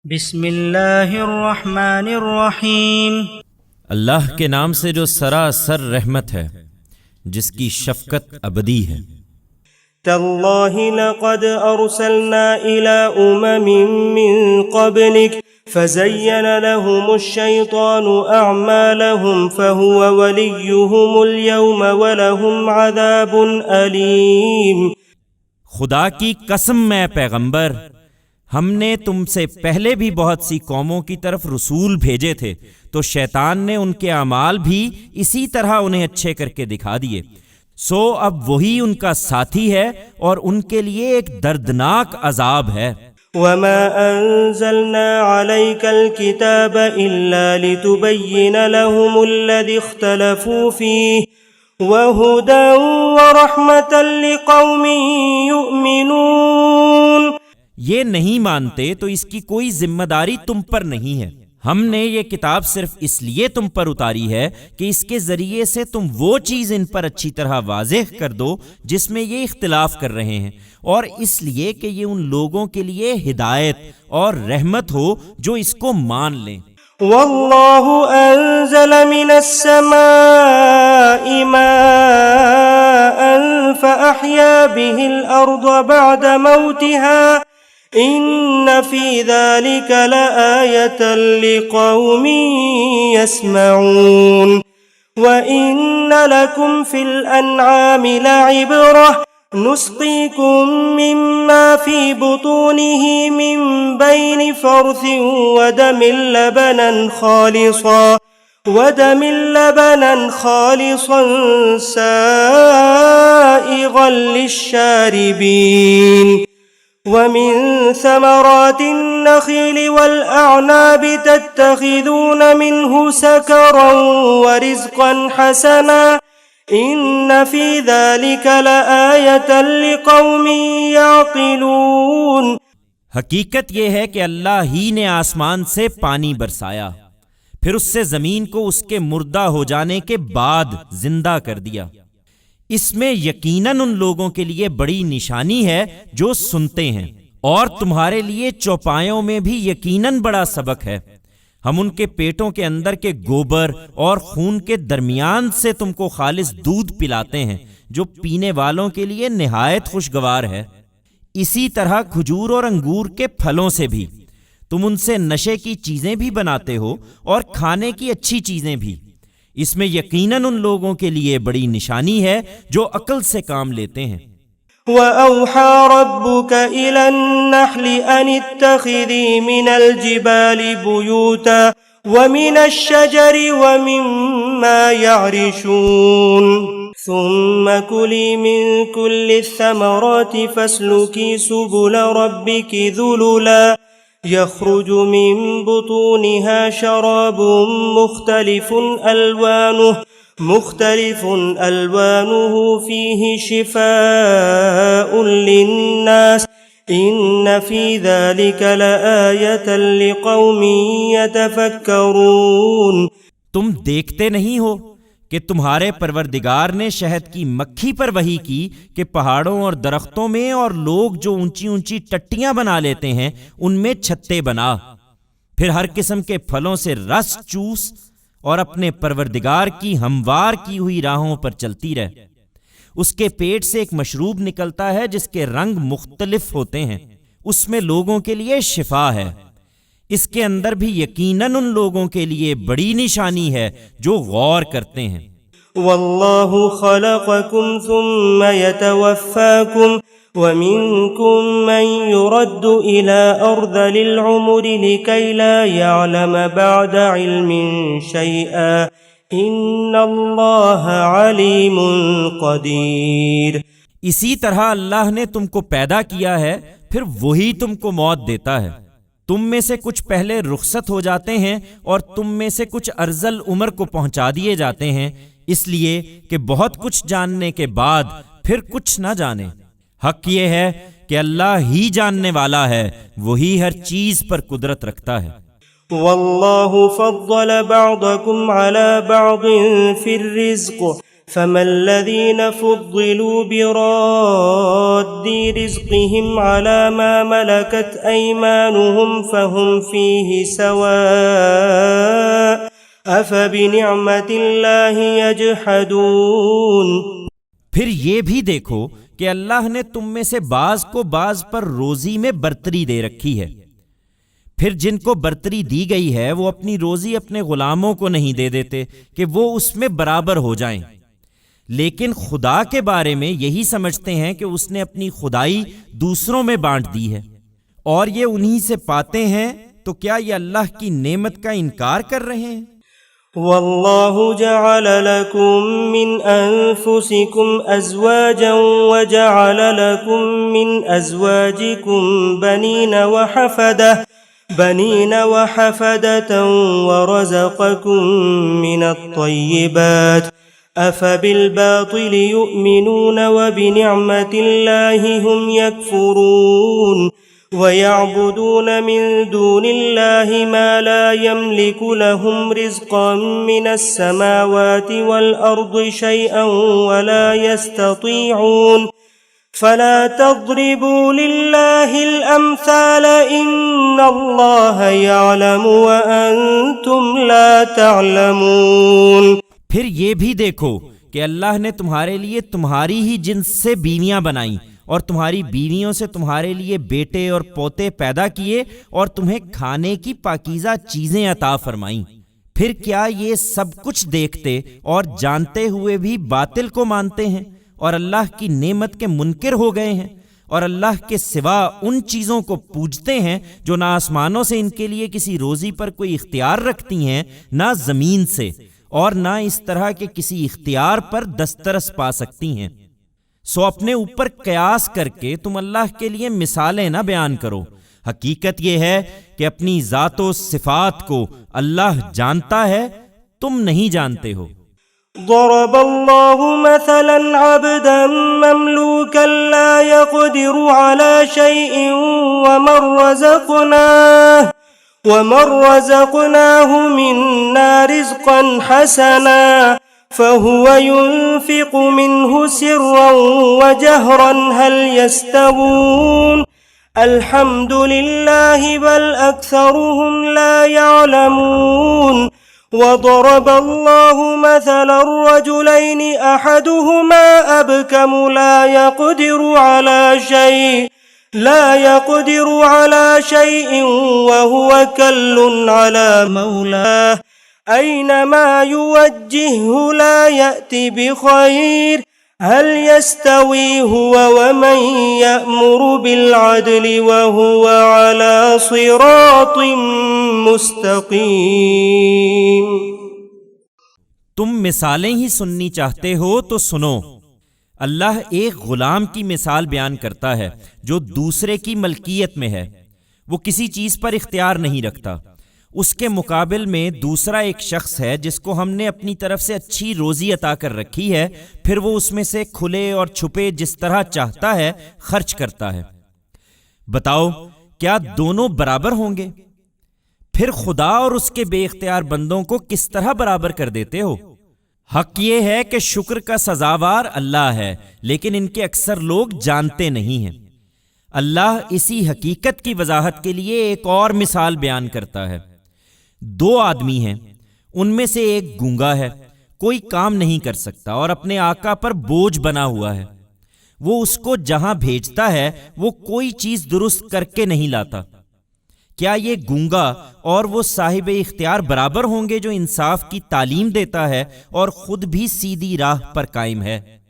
बिस्मिल्लाहिर्रहमानिर्रहीम। अल्लाह के नाम से जो सरासर रहमत है, जिसकी शफकत अबदी है। तल्लाहि लक़द अरसलना इला उममिन मिन क़ब्लिक फ़ज़य्यन लहुमुश्शैतानु अअमालहुम फ़हुव वलियुहुमुल यौम वलहुम अज़ाबुन अलीम। खुदा की कसम मैं पैगंबर, हमने तुमसे पहले भी बहुत सी कौमों की तरफ रसूल भेजे थे, तो शैतान ने उनके अमाल भी इसी तरह उन्हें अच्छे करके दिखा दिए। सो अब वही उनका साथी है और उनके लिए एक दर्दनाक अजाब है। वमा अंज़लना अलैकल किताब इल्ला लितुबय्यिन लहुमुल्लज़ी इख्तलफू फीह वहुदन वरहमतन लिक़ौमिन युमिनून। ये नहीं मानते तो इसकी कोई जिम्मेदारी तुम पर नहीं है। हमने ये किताब सिर्फ इसलिए तुम पर उतारी है कि इसके जरिए से तुम वो चीज इन पर अच्छी तरह वाज़ेह कर दो जिसमें ये इख्तिलाफ कर रहे हैं, और इसलिए कि ये उन लोगों के लिए हिदायत और रहमत हो जो इसको मान लें। वल्लाहु अंज़ल मिनस समाई माअन फ़अह्या बिहिल अर्द बअद मौतिहा इन्न फी ज़ालिक लआयतन लिक़ौमिन यस्मऊन। व इन्न लकुम फिल अन्आमि लइब्रह नुस्क़ीकुम मिम्मा फी बुतूनिही मिन बैनि फ़र्थिन वदमिन लबनन ख़ालिसन साइग़न लिश्शारिबीन। वमिन समरातिन नख़ील वल अअनाब तत्तख़िज़ून मिन्हु सकरन व रिज़क़न हसना इन्न फी ज़ालिक लआयतन लिक़ौमिन याक़िलून। हकीकत यह है कि अल्लाह ही ने आसमान से पानी बरसाया, फिर उससे जमीन को उसके मुर्दा हो जाने के बाद जिंदा कर दिया। इसमें यकीनन उन लोगों के लिए बड़ी निशानी है जो सुनते हैं, और तुम्हारे लिए चौपायों में भी यकीनन बड़ा सबक है। हम उनके पेटों के अंदर के गोबर और खून के दरमियान से तुमको खालिस दूध पिलाते हैं जो पीने वालों के लिए निहायत खुशगवार है। इसी तरह खजूर और अंगूर के फलों से भी तुम उनसे नशे की चीजें भी बनाते हो और खाने की अच्छी चीजें भी। इसमें यकीनन उन लोगों के लिए बड़ी निशानी है जो अक्ल से काम लेते हैं। वअौहा रब्बुक इलन नहलि अन इत्तखिज़ी मिनल जिबालि बुयूता व मिनश शजरि व मिम्मा यअरिशून। सुम्मा कुली मिन कुल्लि समराति फस्लुकी सुबुल रब्बिकी ज़ुलुला यख़्रुज मिन बुतूनिहा शराबुन मुख्तलिफुन अल्वानुहु फीहि शिफ़ाउन लिन्नास इन्न फी ज़ालिक लआयतन लिक़ौमिन यतफ़क्करून। तुम देखते नहीं हो कि तुम्हारे परवरदिगार ने शहद की मक्खी पर वही की कि पहाड़ों और दरख्तों में और लोग जो ऊंची ऊंची टट्टियां बना लेते हैं उनमें छत्ते बना, फिर हर किस्म के फलों से रस चूस और अपने परवरदिगार की हमवार की हुई राहों पर चलती रह। उसके पेट से एक मशरूब निकलता है जिसके रंग मुख्तलिफ होते हैं, उसमें लोगों के लिए शिफा है। इसके अंदर भी यकीनन उन लोगों के लिए बड़ी निशानी है जो गौर करते हैं। वल्लाहु खलक़कुम सुम्मा यतवफ़्फ़ाकुम व मिनकुम मन युरद्दु इला अर्ज़लिल उमरि लिकै ला यअलम बअद इल्मिन शैअ इन्नल्लाह अलीमुन क़दीर। इसी तरह अल्लाह ने तुमको पैदा किया है, फिर वही तुमको मौत देता है। तुम में से कुछ पहले रुखसत हो जाते हैं और तुम में से कुछ अर्जल उम्र को पहुंचा दिए जाते हैं, इसलिए कि बहुत कुछ जानने के बाद फिर कुछ ना जाने। हक ये है कि अल्लाह ही जानने वाला है, वही हर चीज पर कुदरत रखता है। वल्लाहु फद्दल बअदकुम अला बअदिन फिर रिज़्क़ فما الذين فضلوا براد رزقهم على ما ملكت أيمانهم فهم فيه سواء أفبنعمة الله يجحدون। फिर ये भी देखो कि अल्लाह ने तुम में से बाज को बाज पर रोजी में बर्तरी दे रखी है। फिर जिनको बर्तरी दी गई है वो अपनी रोजी अपने गुलामों को नहीं दे देते कि वो उसमें बराबर हो जाएं, लेकिन खुदा के बारे में यही समझते हैं कि उसने अपनी खुदाई दूसरों में बांट दी है और ये उन्हीं से पाते हैं। तो क्या ये अल्लाह की नेमत का इनकार कर रहे हैं? वल्लाहु जअल लकुम मिन अनफुसिकुम अज़वाजन वजअल लकुम मिन अज़वाजिकुम बनीन वहफदतन वरज़क़कुम मिनत-तय्यिबात अफ़बिल-बातिल युमिनून वबिनिअमतिल्लाहि हुम यकफुरून वयअबुदून मिन दूनिल्लाहि मा ला यमलिकु लहुम रिज़क़न मिनस-समावाति वल-अर्दि शैअन वला यस्ततीऊन फला तज़रिबू लिल्लाहिल अम्साल इन्नल्लाह यअलमु व अंतुम ला तअलमून। फिर ये भी देखो कि अल्लाह ने तुम्हारे लिए तुम्हारी ही जिन्स से बीवियां बनाई और तुम्हारी बीवियों से तुम्हारे लिए बेटे और पोते पैदा किए और तुम्हें खाने की पाकीज़ा चीजें अता फरमाईं। फिर क्या ये सब कुछ देखते और जानते हुए भी बातिल को मानते हैं और अल्लाह की नेमत के मुनकिर हो गए हैं और अल्लाह के सिवा उन चीज़ों को पूजते हैं जो ना आसमानों से इनके लिए किसी रोज़ी पर कोई इख्तियार रखती हैं, ना ज़मीन से, और ना इस तरह के किसी इख्तियार पर दस्तरस पा सकती हैं। सो अपने ऊपर कयास करके तुम अल्लाह के लिए मिसालें ना बयान करो। हकीकत यह है कि अपनी ज़ातो सिफात को अल्लाह जानता है, तुम नहीं जानते हो। ضربallahu مثلا عبدا مملوكا لا يقدر على شيء ومن رزقناه منا رزقا حسنا فهو ينفق منه سرا وجهرا هل يستوون الحمد لله بل أكثرهم لا يعلمون وضرب الله مثلا الرجلين أحدهما أبكم لا يقدر على شيء وهو كل على مولاه أينما يوجهه لا يأتي بخير هل يستوي هو ومن يأمر بالعدل وهو على صراط मुस्तकीम। तुम मिसालें ही सुननी चाहते हो तो सुनो। अल्लाह एक गुलाम की मिसाल बयान करता है जो दूसरे की मलकियत में है, वो किसी चीज पर इख्तियार नहीं रखता। उसके मुकाबिल में दूसरा एक शख्स है जिसको हमने अपनी तरफ से अच्छी रोजी अता कर रखी है, फिर वो उसमें से खुले और छुपे जिस तरह चाहता है खर्च करता है। बताओ क्या दोनों बराबर होंगे? फिर खुदा और उसके बेइख्तियार बंदों को किस तरह बराबर कर देते हो? हक ये है कि शुक्र का सजावार अल्लाह है, लेकिन इनके अक्सर लोग जानते नहीं हैं। अल्लाह इसी हकीकत की वजाहत के लिए एक और मिसाल बयान करता है। दो आदमी हैं, उनमें से एक गूंगा है, कोई काम नहीं कर सकता और अपने आका पर बोझ बना हुआ है। वो उसको जहां भेजता है वो कोई चीज दुरुस्त करके नहीं लाता। क्या ये गूंगा और वो साहिब इख्तियार बराबर होंगे जो इंसाफ की तालीम देता है और खुद भी सीधी राह पर कायम है?